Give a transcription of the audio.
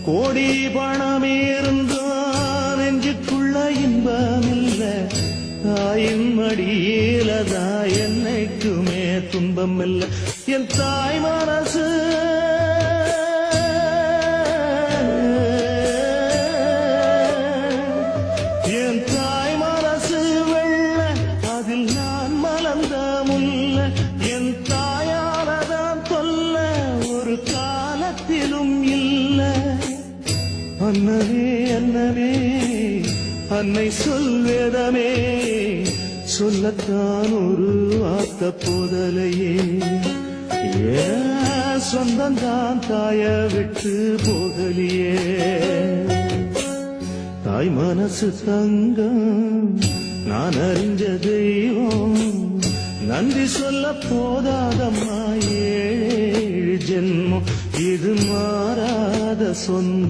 கோடி பணமே இருந்தா நெஞ்சுக்குள்ள இன்பமில்ல, தாயின் மடியிலதான் என்னைக்குமே துன்பம் இல்ல. என் தாய் மனசு என் தாய் மனசு வெள்ள, அதில் நான் மலர்ந்த முல்ல. என் தாயாலதான் தொல்ல ஒரு காலத்திலும் இல்ல. அன்னமே அன்னமே அன்னை சொல்வேதமே, சொல்லத்தான் ஒரு வார்த்த போதலையே. ஏன் சொந்தந்தான் தாய விட்டு போகலியே. தாய் மனசு தங்கம் நான் அறிஞ்ச தெய்வம், நன்றி சொல்ல போதாதம்மா ஏழு ஜென்மம். இது மாறாத சொந்தம்.